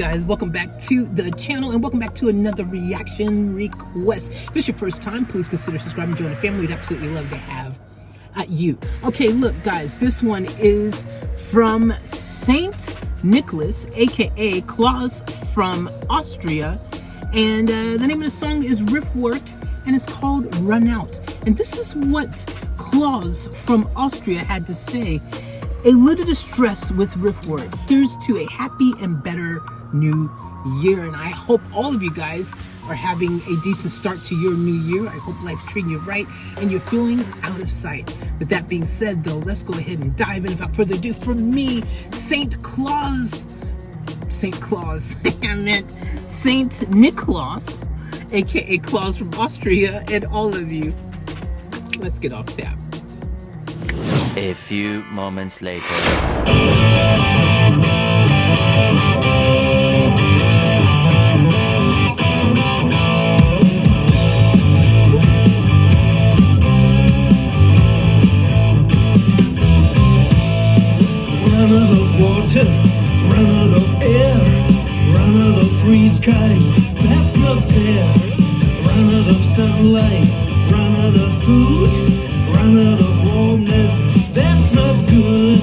guys, welcome back to the channel and welcome back to another reaction request. If this is your first time, please consider subscribing, join the family. We'd absolutely love to have you. Okay, look guys, this one is from Saint Nicholas, aka Klaus from Austria, and the name of the song is RIFFWERK and it's called Run Out. And this is what Klaus from Austria had to say. A little distress with RIFFWERK. Here's to a happy and better new year. And I hope all of you guys are having a decent start to your new year. I hope life's treating you right and you're feeling out of sight. With that being said though, let's go ahead and dive in. Without further ado, from me, Saint Nicholas, aka Klaus from Austria, and all of you, let's get off tap. A few moments later. Run out of water, run out of air, run out of free skies, that's not fair. Run out of sunlight, run out of food, run out of warmness, that's not good.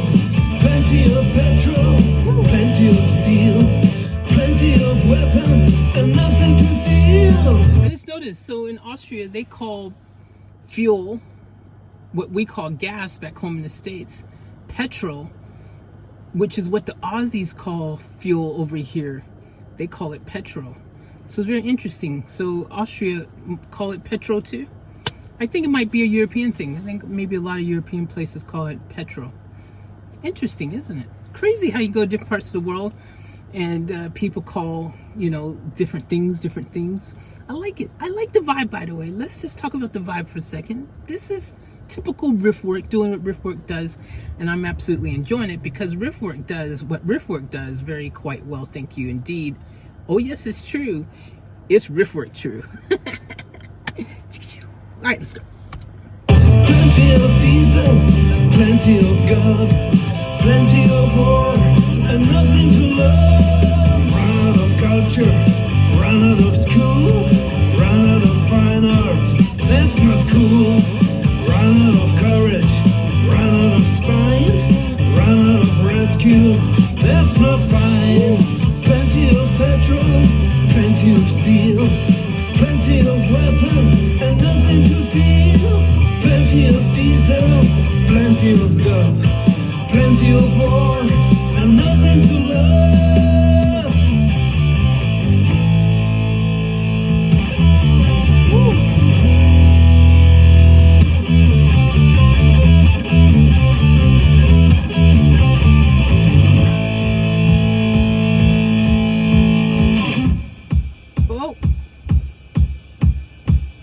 Plenty of petrol, plenty of steel, plenty of weapon, and nothing to feel. I just noticed, so in Austria they call fuel, what we call gas back home in the States, petrol, which is what the Aussies call fuel over here. They call it petrol. So it's very interesting. So Austria call it petrol too? I think it might be a European thing. I think maybe a lot of European places call it petrol. Interesting, isn't it? Crazy how you go to different parts of the world and people call, you know, different things. I like it. I like the vibe, by the way. Let's just talk about the vibe for a second. This is typical RIFFWERK, doing what RIFFWERK does, and I'm absolutely enjoying it because RIFFWERK does what RIFFWERK does very quite well. Thank you indeed. Oh yes, it's true. It's RIFFWERK true. All right, let's go. Plenty of diesel, plenty of God, plenty of war, and nothing to love. Run out of culture, run out of school, run out of fine arts, that's not cool. Run out of courage, run out of spine, run out of rescue, that's not fine. Plenty of petrol, plenty of steel, plenty of weapon, and nothing to feel. Plenty of diesel, plenty of God, plenty of war, and nothing to love. Woo.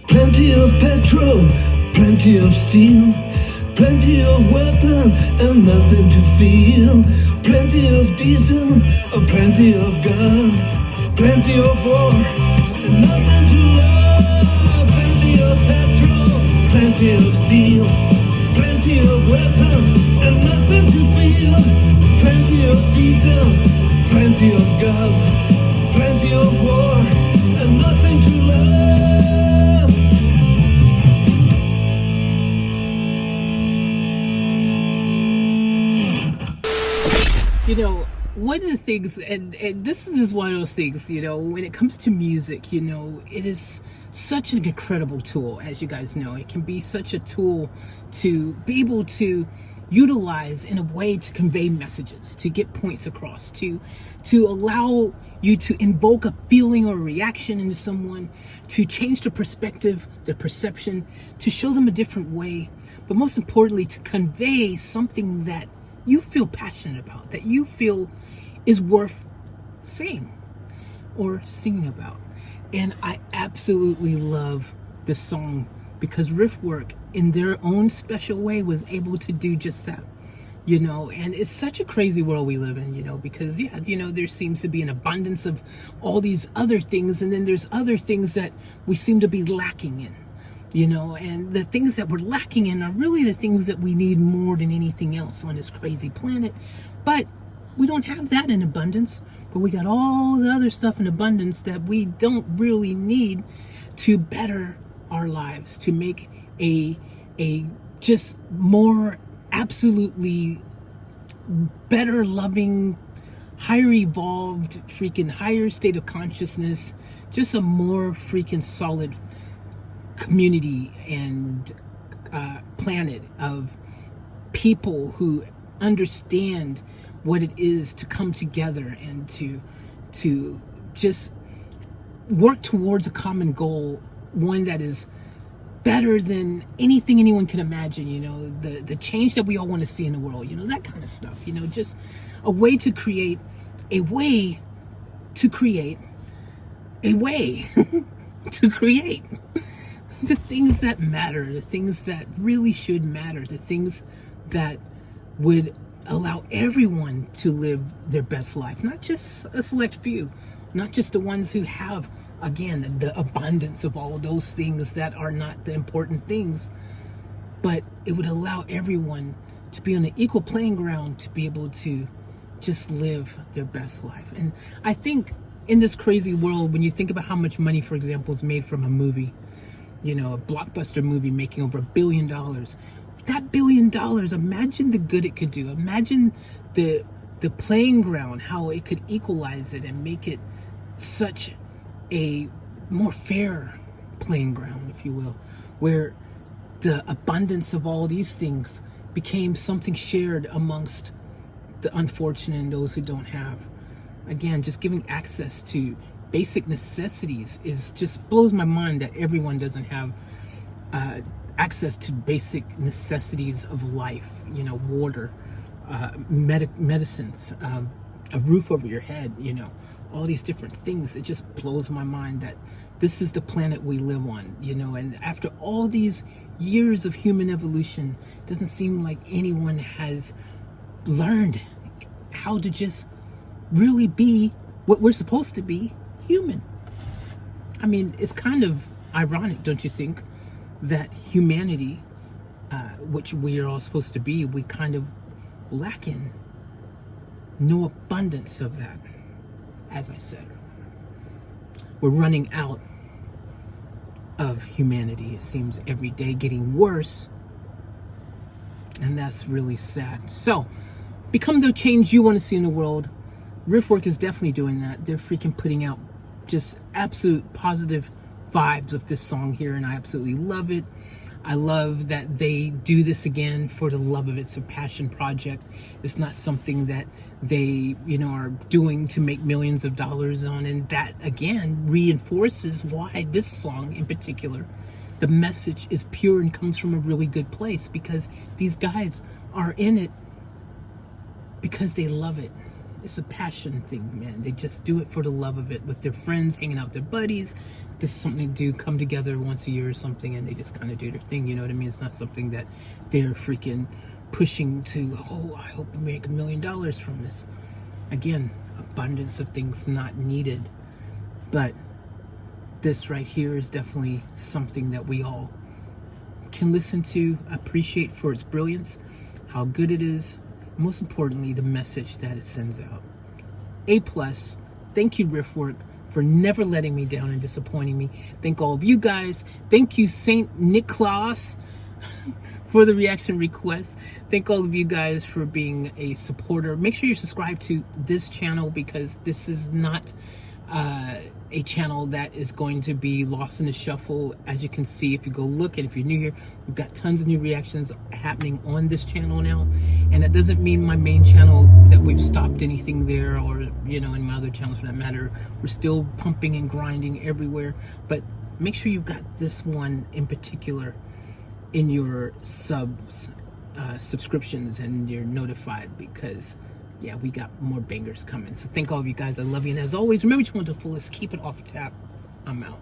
Plenty of petrol, plenty of steel, plenty of weapon, and nothing to feel. Plenty of diesel, plenty of gun, plenty of war, and nothing to love. Plenty of petrol, plenty of steel, plenty of weapon, and nothing to feel. Plenty of diesel, plenty of gun, plenty of war, and nothing to love. You know, one of the things, and this is just one of those things, you know, when it comes to music, you know, it is such an incredible tool, as you guys know. It can be such a tool to be able to utilize in a way to convey messages, to get points across, to allow you to invoke a feeling or a reaction into someone, to change the perspective, the perception, to show them a different way, but most importantly, to convey something that you feel passionate about, that you feel is worth saying or singing about. And I absolutely love the song because RIFFWERK in their own special way was able to do just that, you know. And it's such a crazy world we live in, you know, because yeah, you know, there seems to be an abundance of all these other things, and then there's other things that we seem to be lacking in, you know, and the things that we're lacking in are really the things that we need more than anything else on this crazy planet. But we don't have that in abundance. but we got all the other stuff in abundance that we don't really need to better our lives, to make a just more absolutely better, loving, higher evolved, freaking higher state of consciousness, just a more freaking solid community and planet of people who understand what it is to come together and to just work towards a common goal, one that is better than anything anyone can imagine, you know, the change that we all want to see in the world, you know, that kind of stuff, you know, just a way to create a way to create a way to create the things that matter, the things that really should matter, the things that would allow everyone to live their best life, not just a select few, not just the ones who have, again, the abundance of all of those things that are not the important things, but it would allow everyone to be on an equal playing ground to be able to just live their best life. And I think in this crazy world, when you think about how much money, for example, is made from a movie, you know, a blockbuster movie making over $1 billion, that $1 billion, imagine the good it could do. Imagine the playing ground, how it could equalize it and make it such a more fair playing ground, if you will, where the abundance of all these things became something shared amongst the unfortunate and those who don't have. Again, just giving access to basic necessities is just blows my mind that everyone doesn't have access to basic necessities of life, you know, water, medicines, a roof over your head, you know, all these different things. It just blows my mind that this is the planet we live on, you know, and after all these years of human evolution, it doesn't seem like anyone has learned how to just really be what we're supposed to be, human. I mean, it's kind of ironic, don't you think, that humanity, which we are all supposed to be, we kind of lack in no abundance of that. As I said, we're running out of humanity. It seems every day getting worse, and that's really sad. So become the change you want to see in the world. RIFFWERK is definitely doing that. They're freaking putting out just absolute positive vibes with this song here, and I absolutely love it. I love that they do this again for the love of it. It's a passion project. It's not something that they, you know, are doing to make millions of dollars on, and that again reinforces why this song in particular, the message is pure and comes from a really good place, because these guys are in it because they love it. It's a passion thing, man. They just do it for the love of it with their friends, hanging out with their buddies. This is something they do, come together once a year or something, and they just kind of do their thing, you know what I mean? It's not something that they're freaking pushing to, oh, I hope we make $1 million from this. Again, abundance of things not needed. But this right here is definitely something that we all can listen to, appreciate for its brilliance, how good it is, most importantly, the message that it sends out. A+. Thank you, RIFFWERK, for never letting me down and disappointing me. Thank all of you guys. Thank you, Saint Nicholas, for the reaction request. Thank all of you guys for being a supporter. Make sure you're subscribed to this channel, because this is not a channel that is going to be lost in the shuffle. As you can see, if you go look, and if you're new here, we've got tons of new reactions happening on this channel now. And that doesn't mean my main channel that we've stopped anything there, or, you know, in my other channels for that matter. We're still pumping and grinding everywhere. But make sure you've got this one in particular in your subscriptions, and you're notified, because yeah, we got more bangers coming. So thank all of you guys. I love you. And as always, remember to want to the fullest. Keep it off tap. I'm out.